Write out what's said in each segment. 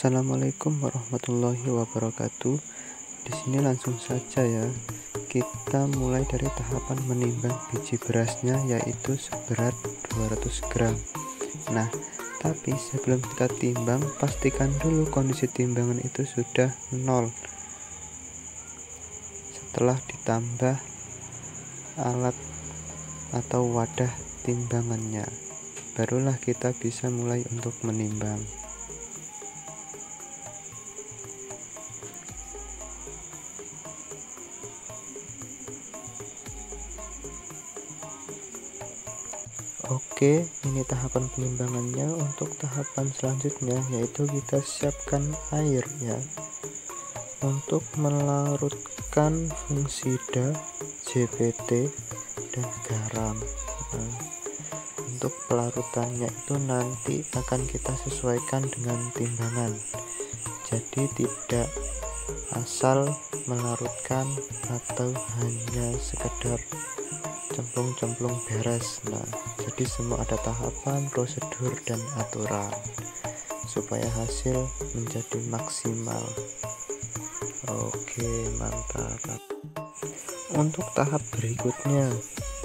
Assalamualaikum warahmatullahi wabarakatuh. Di sini langsung saja ya. Kita mulai dari tahapan menimbang biji berasnya, yaitu seberat 200 gram. Nah, tapi sebelum kita timbang, pastikan dulu kondisi timbangan itu sudah 0. Setelah ditambah alat atau wadah timbangannya, barulah kita bisa mulai untuk menimbang. Oke, ini tahapan penimbangannya. Untuk tahapan selanjutnya yaitu kita siapkan air ya, untuk melarutkan fungsida, JPT, dan garam. Nah, untuk pelarutannya itu nanti akan kita sesuaikan dengan timbangan, jadi tidak asal melarutkan atau hanya sekedar cemplung-cemplung beres. Nah, jadi semua ada tahapan, prosedur, dan aturan supaya hasil menjadi maksimal. Oke, mantap. Untuk tahap berikutnya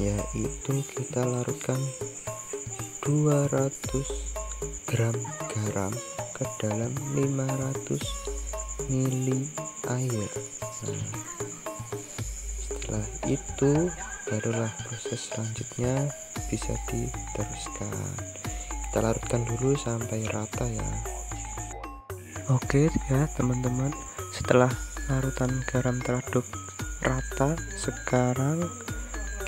yaitu kita larutkan 200 gram garam ke dalam 500 ml air. Nah, setelah itu barulah proses selanjutnya bisa diteruskan. Kita larutkan dulu sampai rata ya. Oke ya teman-teman, setelah larutan garam teraduk rata, sekarang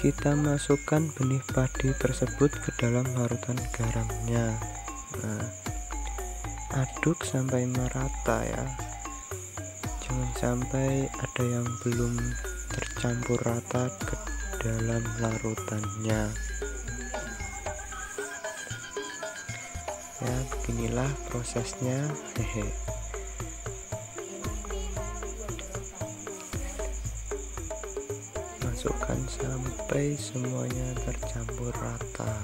kita masukkan benih padi tersebut ke dalam larutan garamnya. Nah, aduk sampai merata ya, jangan sampai ada yang belum tercampur rata ke dalam larutannya ya. Beginilah prosesnya. Masukkan sampai semuanya tercampur rata.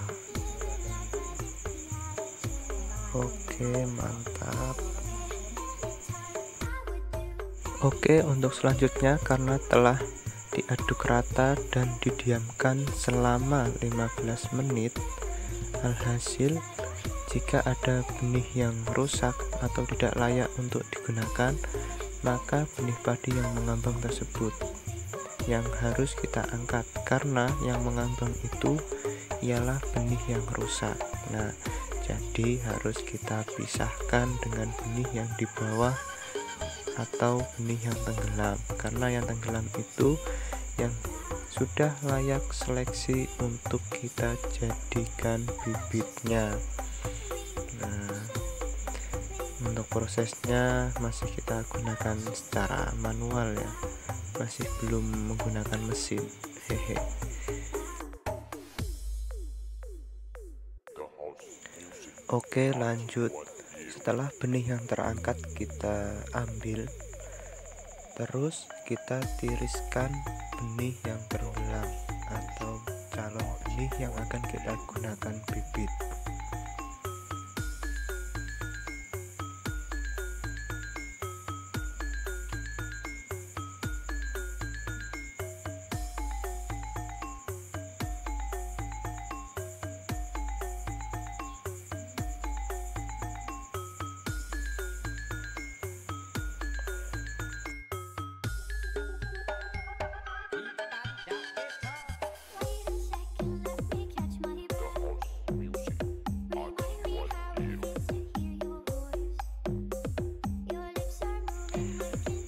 Oke, mantap. Oke, untuk selanjutnya karena telah diaduk rata dan didiamkan selama 15 menit, alhasil jika ada benih yang rusak atau tidak layak untuk digunakan, maka benih padi yang mengambang tersebut yang harus kita angkat, karena yang mengambang itu ialah benih yang rusak. Nah, jadi harus kita pisahkan dengan benih yang di bawah atau benih yang tenggelam, karena yang tenggelam itu yang sudah layak seleksi untuk kita jadikan bibitnya. Nah, untuk prosesnya masih kita gunakan secara manual ya, masih belum menggunakan mesin. Oke, lanjut. Setelah benih yang terangkat kita ambil, terus kita tiriskan benih yang tenggelam atau calon benih yang akan kita gunakan bibit.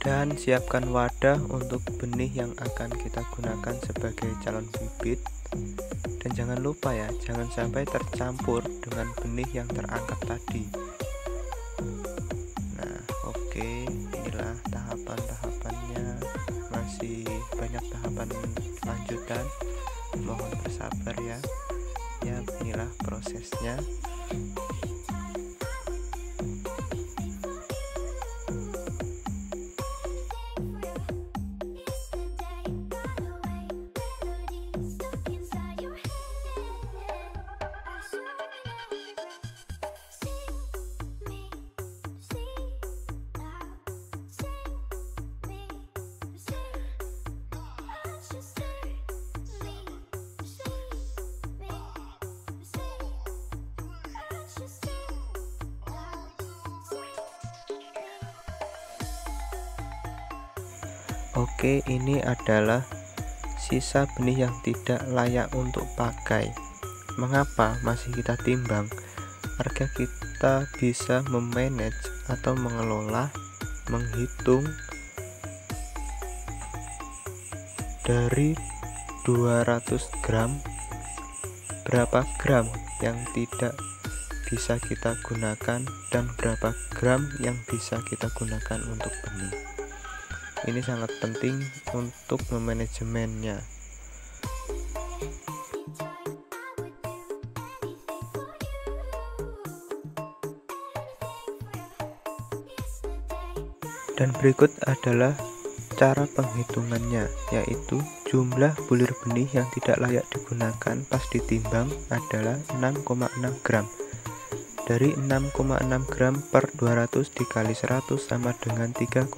Dan siapkan wadah untuk benih yang akan kita gunakan sebagai calon bibit. Dan jangan lupa ya, jangan sampai tercampur dengan benih yang terangkat tadi. Nah, oke, inilah tahapan-tahapannya. Masih banyak tahapan lanjutan, mohon bersabar ya. Ya, inilah prosesnya. Oke, ini adalah sisa benih yang tidak layak untuk pakai. Mengapa masih kita timbang? Agar kita bisa memanage atau mengelola, menghitung dari 200 gram berapa gram yang tidak bisa kita gunakan dan berapa gram yang bisa kita gunakan untuk benih. Ini sangat penting untuk memanajemennya. Dan berikut adalah cara penghitungannya, yaitu jumlah bulir benih yang tidak layak digunakan pas ditimbang adalah 6,6 gram. Dari 6,6 gram per 200 dikali 100 sama dengan 3,3%.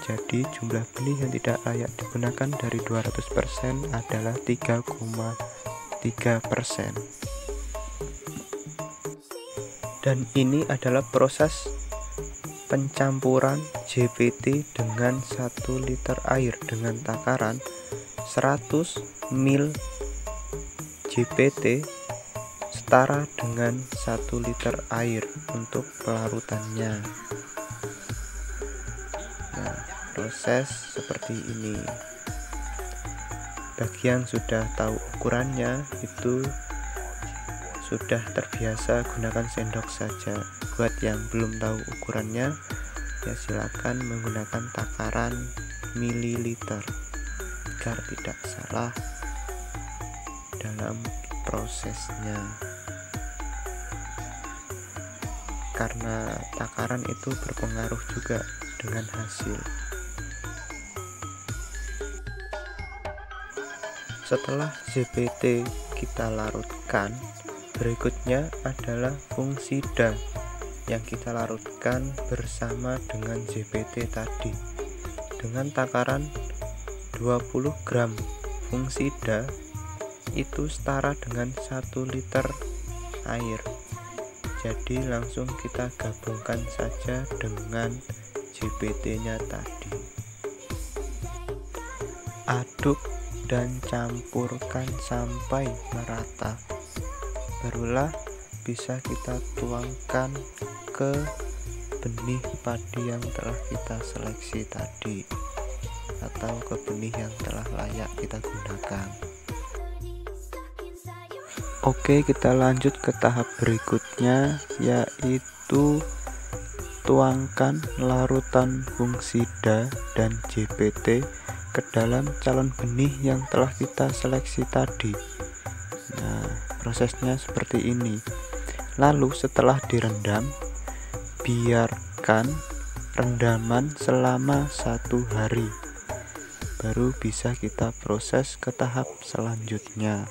Jadi jumlah benih yang tidak layak digunakan dari 200% adalah 3,3%. Dan ini adalah proses pencampuran JPT dengan 1 liter air dengan takaran 100 ml JPT setara dengan 1 liter air untuk pelarutannya. Nah, proses seperti ini. Bagi yang sudah tahu ukurannya itu sudah terbiasa gunakan sendok saja. Buat yang belum tahu ukurannya, ya silakan menggunakan takaran mililiter agar tidak salah dalam prosesnya. Karena takaran itu berpengaruh juga dengan hasil. Setelah JPT kita larutkan, berikutnya adalah fungsida yang kita larutkan bersama dengan JPT tadi. Dengan takaran 20 gram fungsida itu setara dengan 1 liter air. Jadi langsung kita gabungkan saja dengan JPT-nya tadi. Aduk dan campurkan sampai merata. Barulah bisa kita tuangkan ke benih padi yang telah kita seleksi tadi, atau ke benih yang telah layak kita gunakan. Oke, kita lanjut ke tahap berikutnya, yaitu tuangkan larutan fungsida dan JPT ke dalam calon benih yang telah kita seleksi tadi. Nah, prosesnya seperti ini. Lalu setelah direndam, biarkan rendaman selama 1 hari. Baru bisa kita proses ke tahap selanjutnya.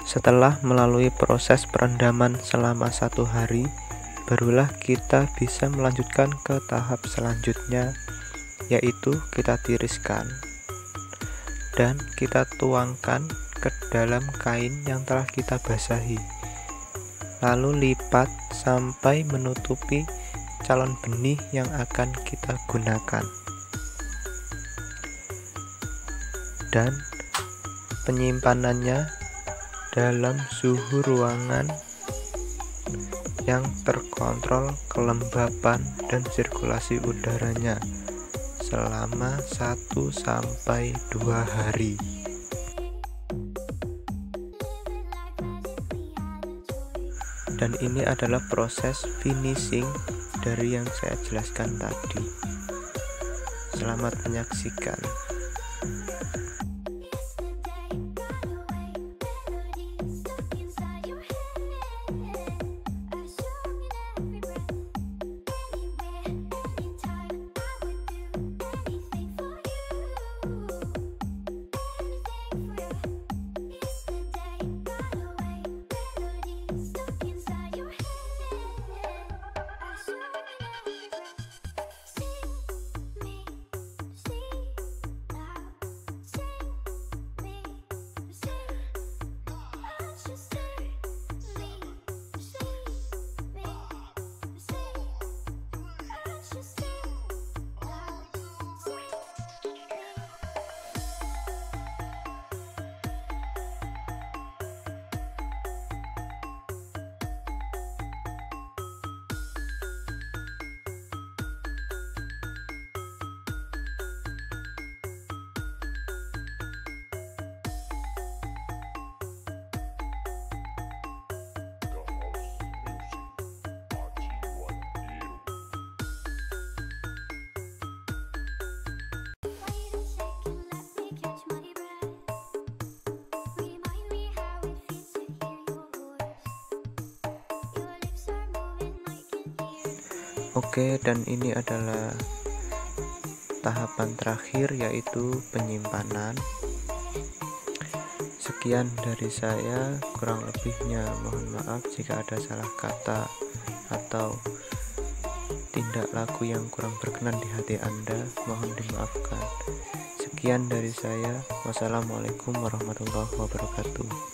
Setelah melalui proses perendaman selama 1 hari, barulah kita bisa melanjutkan ke tahap selanjutnya, yaitu kita tiriskan dan kita tuangkan ke dalam kain yang telah kita basahi, lalu lipat sampai menutupi calon benih yang akan kita gunakan. Dan penyimpanannya dalam suhu ruangan yang terkontrol kelembapan dan sirkulasi udaranya selama 1-2 hari. Dan ini adalah proses finishing dari yang saya jelaskan tadi. Selamat menyaksikan. Oke, dan ini adalah tahapan terakhir, yaitu penyimpanan. Sekian dari saya, kurang lebihnya mohon maaf jika ada salah kata atau tindak laku yang kurang berkenan di hati Anda, mohon dimaafkan. Sekian dari saya, wassalamualaikum warahmatullahi wabarakatuh.